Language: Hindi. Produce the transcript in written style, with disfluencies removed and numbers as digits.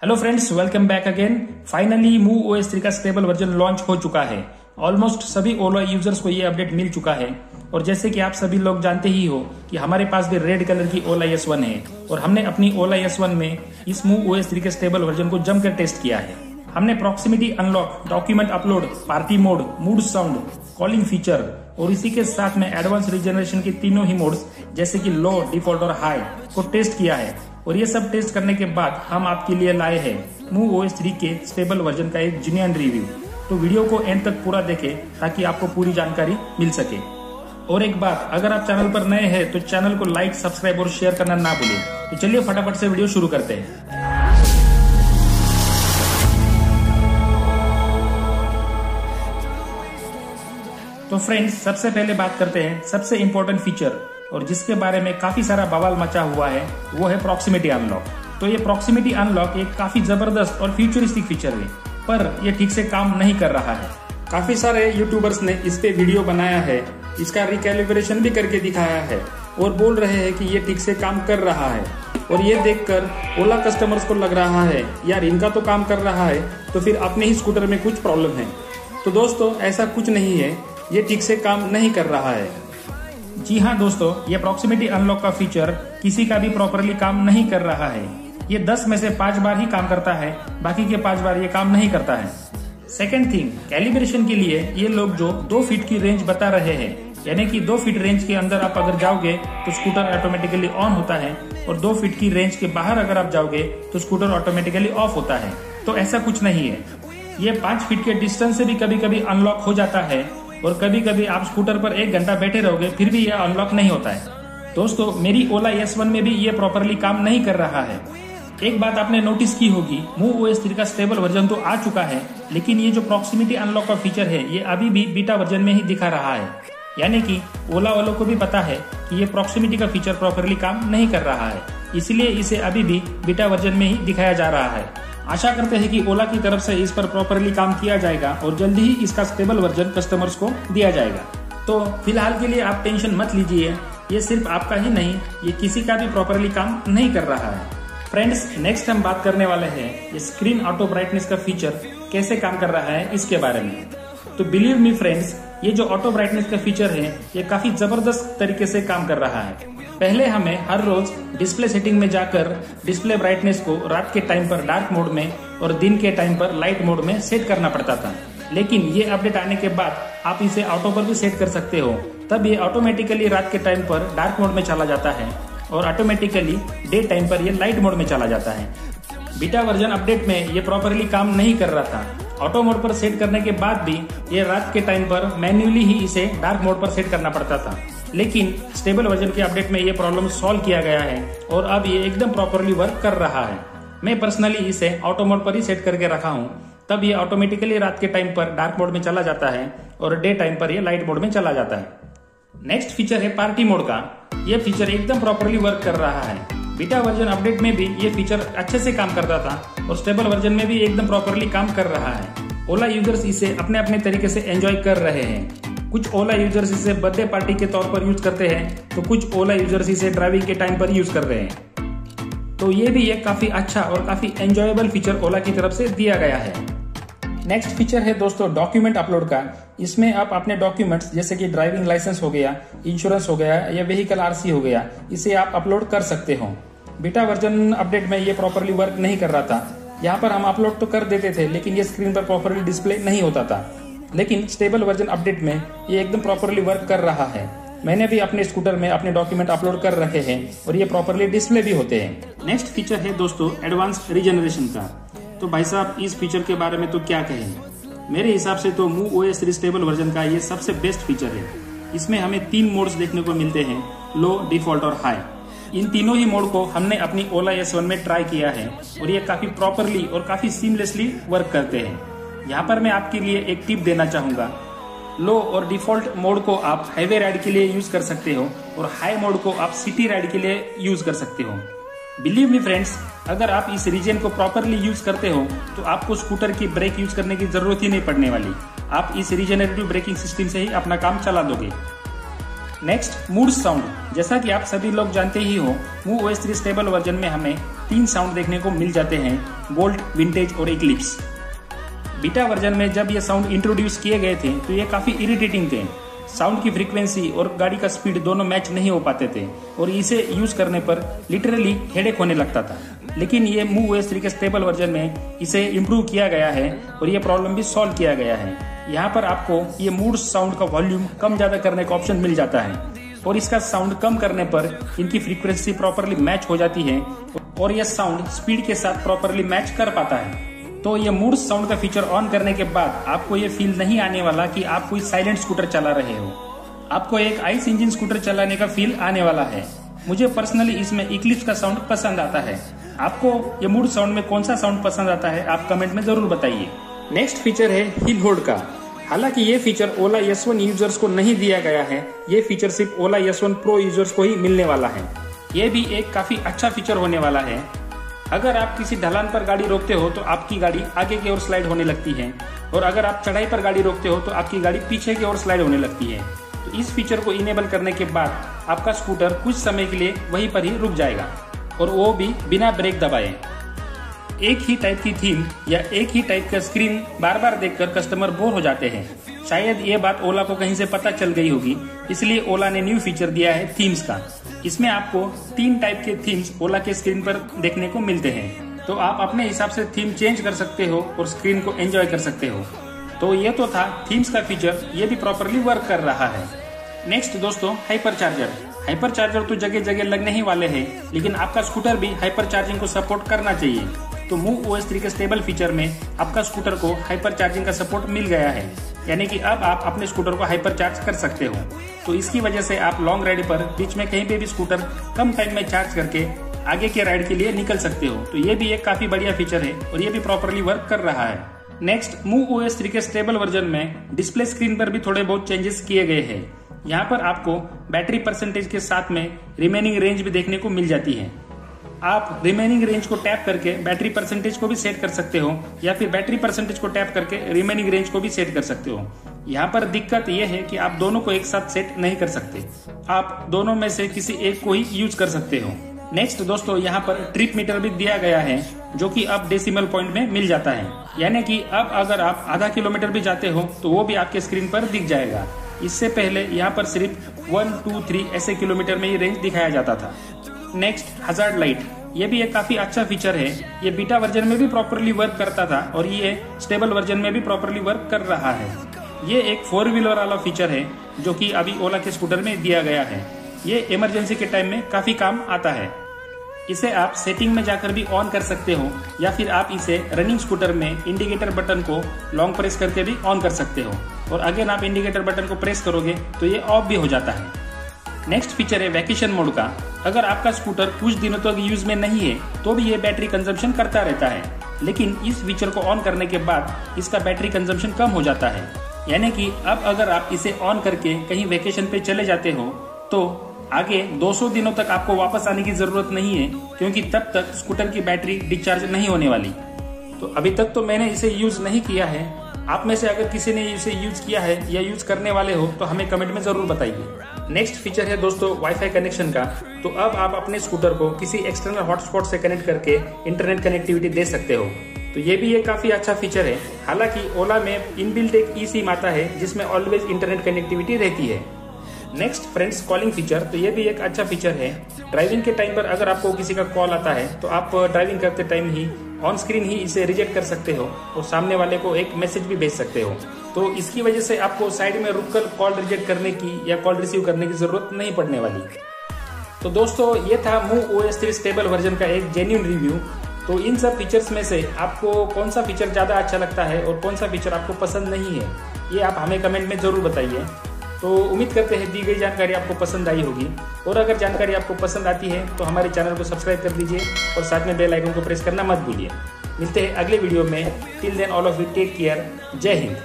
Hello friends, welcome back again. Finally MuOS 3 का स्टेबल वर्जन लॉन्च हो चुका है। ऑलमोस्ट सभी ओला यूजर्स को ये अपडेट मिल चुका है और जैसे कि आप सभी लोग जानते ही हो कि हमारे पास भी रेड कलर की ओला S1 है और हमने अपनी ओला S1 में इस MuOS 3 के स्टेबल वर्जन को जमकर टेस्ट किया है। हमने proximity unlock, document upload, party mode, mood sound, calling feature और इसी के साथ में एडवांस रीजनरेशन के तीनों ही मोड्स जैसे कि लो, डिफॉल्ट और हाई को टेस्ट किया है। और ये सब टेस्ट करने के बाद हम आपके लिए लाए हैं MuOS 3 के स्टेबल वर्जन का एक जेन्युइन रिव्यू। तो वीडियो को एंड तक पूरा देखें ताकि आपको पूरी जानकारी मिल सके। और एक बात, अगर आप चैनल पर नए हैं तो चैनल को लाइक, सब्सक्राइब और शेयर करना ना भूलें। तो चलिए फटाफट से वीडियो शुरू करते हैं। तो फ्रेंड्स, सबसे पहले बात करते हैं सबसे इम्पोर्टेंट फीचर और जिसके बारे में काफी सारा बवाल मचा हुआ है, वो है प्रॉक्सिमिटी अनलॉक। तो ये प्रॉक्सिमिटी अनलॉक एक काफी जबरदस्त और फ्यूचरिस्टिक फीचर है, पर ये ठीक से काम नहीं कर रहा है। काफी सारे यूट्यूबर्स ने इस पे वीडियो बनाया है, इसका रिकैलिब्रेशन भी करके दिखाया है और बोल रहे हैं कि ये ठीक से काम कर रहा है। और ये देखकर ओला कस्टमर्स को लग रहा है यार इनका तो काम कर रहा है, तो फिर अपने ही स्कूटर में कुछ प्रॉब्लम है। तो दोस्तों, ऐसा कुछ नहीं है, ये ठीक से काम नहीं कर रहा है। जी हाँ दोस्तों, ये प्रॉक्सिमिटी अनलॉक का फीचर किसी का भी प्रॉपरली काम नहीं कर रहा है। ये 10 में से 5 बार ही काम करता है, बाकी के 5 बार ये काम नहीं करता है। सेकेंड थिंग, कैलिब्रेशन के लिए ये लोग जो 2 फीट की रेंज बता रहे हैं, यानी कि 2 फीट रेंज के अंदर आप अगर जाओगे तो स्कूटर ऑटोमेटिकली ऑन होता है और 2 फीट की रेंज के बाहर अगर आप जाओगे तो स्कूटर ऑटोमेटिकली ऑफ होता है। तो ऐसा कुछ नहीं है। ये 5 फीट के डिस्टेंस से भी कभी कभी अनलॉक हो जाता है और कभी कभी आप स्कूटर पर 1 घंटा बैठे रहोगे फिर भी यह अनलॉक नहीं होता है। दोस्तों, मेरी ओला S1 में भी ये प्रॉपरली काम नहीं कर रहा है। एक बात आपने नोटिस की होगी, MuOS 3 का स्टेबल वर्जन तो आ चुका है, लेकिन ये जो प्रॉक्सिमिटी अनलॉक का फीचर है ये अभी भी बीटा वर्जन में ही दिखा रहा है। यानी कि ओला वालों को भी पता है कि ये प्रॉक्सिमिटी का फीचर प्रॉपरली काम नहीं कर रहा है, इसलिए इसे अभी भी बीटा वर्जन में ही दिखाया जा रहा है। आशा करते हैं कि ओला की तरफ से इस पर प्रॉपरली काम किया जाएगा और जल्दी ही इसका स्टेबल वर्जन कस्टमर्स को दिया जाएगा। तो फिलहाल के लिए आप टेंशन मत लीजिए, ये सिर्फ आपका ही नहीं, ये किसी का भी प्रॉपरली काम नहीं कर रहा है। फ्रेंड्स, नेक्स्ट हम बात करने वाले हैं ये स्क्रीन ऑटो ब्राइटनेस का फीचर कैसे काम कर रहा है इसके बारे में। तो बिलीव मी फ्रेंड्स, ये जो ऑटो ब्राइटनेस का फीचर है ये काफी जबरदस्त तरीके से काम कर रहा है। पहले हमें हर रोज डिस्प्ले सेटिंग में जाकर डिस्प्ले ब्राइटनेस को रात के टाइम पर डार्क मोड में और दिन के टाइम पर लाइट मोड में सेट करना पड़ता था, लेकिन ये अपडेट आने के बाद आप इसे ऑटो पर भी सेट कर सकते हो। तब ये ऑटोमेटिकली रात के टाइम पर डार्क मोड में चला जाता है और ऑटोमेटिकली डे टाइम पर ये लाइट मोड में चला जाता है। बीटा वर्जन अपडेट में ये प्रॉपरली काम नहीं कर रहा था। ऑटो मोड पर सेट करने के बाद भी ये रात के टाइम पर मैन्युअली ही इसे डार्क मोड पर सेट करना पड़ता था, लेकिन स्टेबल वर्जन के अपडेट में ये प्रॉब्लम सॉल्व किया गया है और अब ये एकदम प्रॉपरली वर्क कर रहा है। मैं पर्सनली इसे ऑटो मोड पर ही सेट करके रखा हूँ, तब ये ऑटोमेटिकली रात के टाइम पर डार्क मोड में चला जाता है और डे टाइम पर ये लाइट मोड में चला जाता है। नेक्स्ट फीचर है पार्टी मोड का। ये फीचर एकदम प्रॉपरली वर्क कर रहा है। बीटा वर्जन अपडेट में भी ये फीचर अच्छे से काम करता था और स्टेबल वर्जन में भी एकदम प्रॉपरली काम कर रहा है। ओला यूजर्स इसे अपने अपने तरीके से एंजॉय कर रहे हैं। कुछ ओला यूजर्स इसे बर्थडे पार्टी के तौर पर यूज करते हैं, तो कुछ ओला यूजर्स इसे ड्राइविंग के टाइम पर यूज कर रहे हैं। तो ये भी एक काफी अच्छा और काफी एंजॉयबल फीचर ओला की तरफ से दिया गया है। नेक्स्ट फीचर है दोस्तों डॉक्यूमेंट अपलोड का। इसमें आप अपने डॉक्यूमेंट्स जैसे कि ड्राइविंग लाइसेंस हो गया, इंश्योरेंस हो गया या व्हीकल RC हो गया, इसे आप अपलोड कर सकते हो। बीटा वर्जन अपडेट में ये प्रॉपरली वर्क नहीं कर रहा था। यहाँ पर हम अपलोड तो कर देते थे, लेकिन ये स्क्रीन पर प्रॉपरली डिस्प्ले नहीं होता था। लेकिन स्टेबल वर्जन अपडेट में ये एकदम प्रॉपरली वर्क कर रहा है। मैंने भी अपने स्कूटर में अपने डॉक्यूमेंट अपलोड कर रखे हैं और ये प्रॉपरली डिस्प्ले भी होते हैं। नेक्स्ट फीचर है दोस्तों एडवांस रीजनरेशन का। तो भाई साहब, इस फीचर के बारे में तो क्या कहें। मेरे हिसाब से तो MuOS 3 स्टेबल वर्जन का ये सबसे बेस्ट फीचर है। इसमें हमें 3 मोड्स देखने को मिलते हैं, लो, डिफॉल्ट और हाई। इन तीनों ही मोड को हमने अपनी ओला S1 में ट्राई किया है और ये काफी प्रॉपरली और काफी सीमलेसली वर्क करते हैं। यहाँ पर मैं आपके लिए एक टिप देना चाहूंगा। लो और डिफॉल्ट मोड को आप हाईवे राइड के लिए यूज कर सकते हो और हाई मोड को आप सिटी राइड के लिए यूज कर सकते हो। बिलीव मी फ्रेंड्स, अगर आप इस रीजन को प्रॉपरली यूज करते हो तो आपको स्कूटर की ब्रेक यूज करने की जरूरत ही नहीं पड़ने वाली। आप इस रीजनरेटिव ब्रेकिंग सिस्टम से ही अपना काम चला दोगे। Next, mood sound. जैसा कि आप सभी लोग जानते ही हो, MuOS 3 स्टेबल वर्जन में हमें 3 साउंड देखने को मिल जाते हैं, बोल्ट, विंटेज और इक्लिप्स। बीटा वर्जन में जब ये साउंड इंट्रोड्यूस किए गए थे तो ये काफ़ी इरिटेटिंग थे। साउंड की फ्रीक्वेंसी और गाड़ी का स्पीड दोनों मैच नहीं हो पाते थे और इसे यूज करने पर लिटरली हेडेक होने लगता था। लेकिन ये MuOS 3 के स्टेबल वर्जन में इसे इम्प्रूव किया गया है और ये प्रॉब्लम भी सॉल्व किया गया है। यहाँ पर आपको ये मूड साउंड का वॉल्यूम कम ज़्यादा करने का ऑप्शन मिल जाता है और इसका साउंड कम करने पर इनकी फ्रीक्वेंसी प्रॉपरली मैच हो जाती है और यह साउंड स्पीड के साथ प्रॉपरली मैच कर पाता है। तो ये मूड साउंड का फीचर ऑन करने के बाद आपको ये फील नहीं आने वाला कि आप कोई साइलेंट स्कूटर चला रहे हो। आपको एक आइस इंजन स्कूटर चलाने का फील आने वाला है। मुझे पर्सनली इसमें इक्लिप्स का साउंड पसंद आता है। आपको ये मूड साउंड में कौन सा साउंड पसंद आता है आप कमेंट में जरूर बताइए। नेक्स्ट फीचर है हिल होल्ड का। हालांकि ये फीचर ओला S1 यूजर्स को नहीं दिया गया है, ये फीचर सिर्फ ओला S1 प्रो यूजर्स को ही मिलने वाला है। ये भी एक काफी अच्छा फीचर होने वाला है। अगर आप किसी ढलान पर गाड़ी रोकते हो तो आपकी गाड़ी आगे की ओर स्लाइड होने लगती है और अगर आप चढ़ाई पर गाड़ी रोकते हो तो आपकी गाड़ी पीछे की ओर स्लाइड होने लगती है। तो इस फीचर को इनेबल करने के बाद आपका स्कूटर कुछ समय के लिए वहीं पर ही रुक जाएगा और वो भी बिना ब्रेक दबाए। एक ही टाइप की थीम या एक ही टाइप का स्क्रीन बार बार देखकर कस्टमर बोर हो जाते हैं। शायद ये बात ओला को कहीं से पता चल गई होगी, इसलिए ओला ने न्यू फीचर दिया है थीम्स का। इसमें आपको 3 टाइप के थीम्स ओला के स्क्रीन पर देखने को मिलते हैं। तो आप अपने हिसाब से थीम चेंज कर सकते हो और स्क्रीन को एंजॉय कर सकते हो। तो ये तो था थीम्स का फीचर, ये भी प्रॉपरली वर्क कर रहा है। नेक्स्ट दोस्तों, हाइपर चार्जर। हाइपर चार्जर तो जगह जगह लगने ही वाले हैं, लेकिन आपका स्कूटर भी हाइपर चार्जिंग को सपोर्ट करना चाहिए। तो MuOS 3 के स्टेबल फीचर में आपका स्कूटर को हाइपर चार्जिंग का सपोर्ट मिल गया है, यानी कि अब आप अपने स्कूटर को हाइपर चार्ज कर सकते हो। तो इसकी वजह से आप लॉन्ग राइड पर बीच में कहीं पे भी स्कूटर कम टाइम में चार्ज करके आगे के राइड के लिए निकल सकते हो। तो ये भी एक काफी बढ़िया फीचर है और ये भी प्रॉपरली वर्क कर रहा है। नेक्स्ट, MuOS 3 के स्टेबल वर्जन में डिस्प्ले स्क्रीन पर भी थोड़े बहुत चेंजेस किए गए हैं। यहाँ पर आपको बैटरी परसेंटेज के साथ में रिमेनिंग रेंज भी देखने को मिल जाती है। आप रिमेनिंग रेंज को टैप करके बैटरी परसेंटेज को भी सेट कर सकते हो या फिर बैटरी परसेंटेज को टैप करके रिमेनिंग रेंज को भी सेट कर सकते हो। यहाँ पर दिक्कत यह है कि आप दोनों को एक साथ सेट नहीं कर सकते, आप दोनों में से किसी एक को ही यूज कर सकते हो। नेक्स्ट दोस्तों, यहाँ पर ट्रिप मीटर भी दिया गया है जो कि अब डेसिमल पॉइंट में मिल जाता है, यानी कि अब अगर आप आधा किलोमीटर भी जाते हो तो वो भी आपके स्क्रीन पर दिख जाएगा। इससे पहले यहाँ पर सिर्फ 1, 2, 3 ऐसे किलोमीटर में ये रेंज दिखाया जाता था। Next, hazard light. ये भी एक काफी अच्छा फीचर है। ये बीटा वर्जन में भी प्रॉपरली वर्क करता था और ये स्टेबल वर्जन में भी प्रॉपरली वर्क कर रहा है। ये एक 4 व्हीलर वाला फीचर है जो कि अभी ओला के स्कूटर में दिया गया है। ये इमरजेंसी के टाइम में काफी काम आता है। इसे आप सेटिंग में जाकर भी ऑन कर सकते हो या फिर आप इसे रनिंग स्कूटर में इंडिकेटर बटन को लॉन्ग प्रेस करके भी ऑन कर सकते हो और अगेन आप इंडिकेटर बटन को प्रेस करोगे तो ये ऑफ भी हो जाता है। नेक्स्ट फीचर है वैकेशन मोड का। अगर आपका स्कूटर कुछ दिनों तक यूज में नहीं है तो भी ये बैटरी कंजम्पशन करता रहता है, लेकिन इस फीचर को ऑन करने के बाद इसका बैटरी कंजम्पशन कम हो जाता है। यानी कि अब अगर आप इसे ऑन करके कहीं वेकेशन पे चले जाते हो तो आगे 200 दिनों तक आपको वापस आने की जरूरत नहीं है, क्योंकि तब तक स्कूटर की बैटरी डिस्चार्ज नहीं होने वाली। तो अभी तक तो मैंने इसे यूज नहीं किया है। आप में से अगर किसी ने इसे यूज किया है या यूज करने वाले हो तो हमें कमेंट में जरूर बताइए। नेक्स्ट फीचर है दोस्तों वाईफाई कनेक्शन का। तो अब आप अपने स्कूटर को किसी एक्सटर्नल हॉटस्पॉट से कनेक्ट करके इंटरनेट कनेक्टिविटी दे सकते हो। तो ये भी एक काफी अच्छा फीचर है। हालांकि ओला में इनबिल्ट एक ई सिम आता है जिसमें ऑलवेज इंटरनेट कनेक्टिविटी रहती है। Next friends, calling feature. तो ये भी एक अच्छा फीचर है। ड्राइविंग के टाइम पर अगर आपको किसी का कॉल आता है तो आप ड्राइविंग करते टाइम ही ऑन स्क्रीन ही इसे रिजेक्ट कर सकते हो और सामने वाले को एक मैसेज भी भेज सकते हो। तो इसकी वजह से आपको साइड में रुककर कॉल रिजेक्ट करने की या कॉल रिसीव करने की जरूरत नहीं पड़ने वाली। तो दोस्तों, ये था MuOS 3 स्टेबल वर्जन का एक जेन्युइन रिव्यू। तो इन सब फीचर्स में से आपको कौन सा फीचर ज्यादा अच्छा लगता है और कौन सा फीचर आपको पसंद नहीं है, ये आप हमें कमेंट में जरूर बताइए। तो उम्मीद करते हैं दी गई जानकारी आपको पसंद आई होगी, और अगर जानकारी आपको पसंद आती है तो हमारे चैनल को सब्सक्राइब कर दीजिए और साथ में बेल आइकन को प्रेस करना मत भूलिए। मिलते हैं अगले वीडियो में। Till then all of you take care. जय हिंद।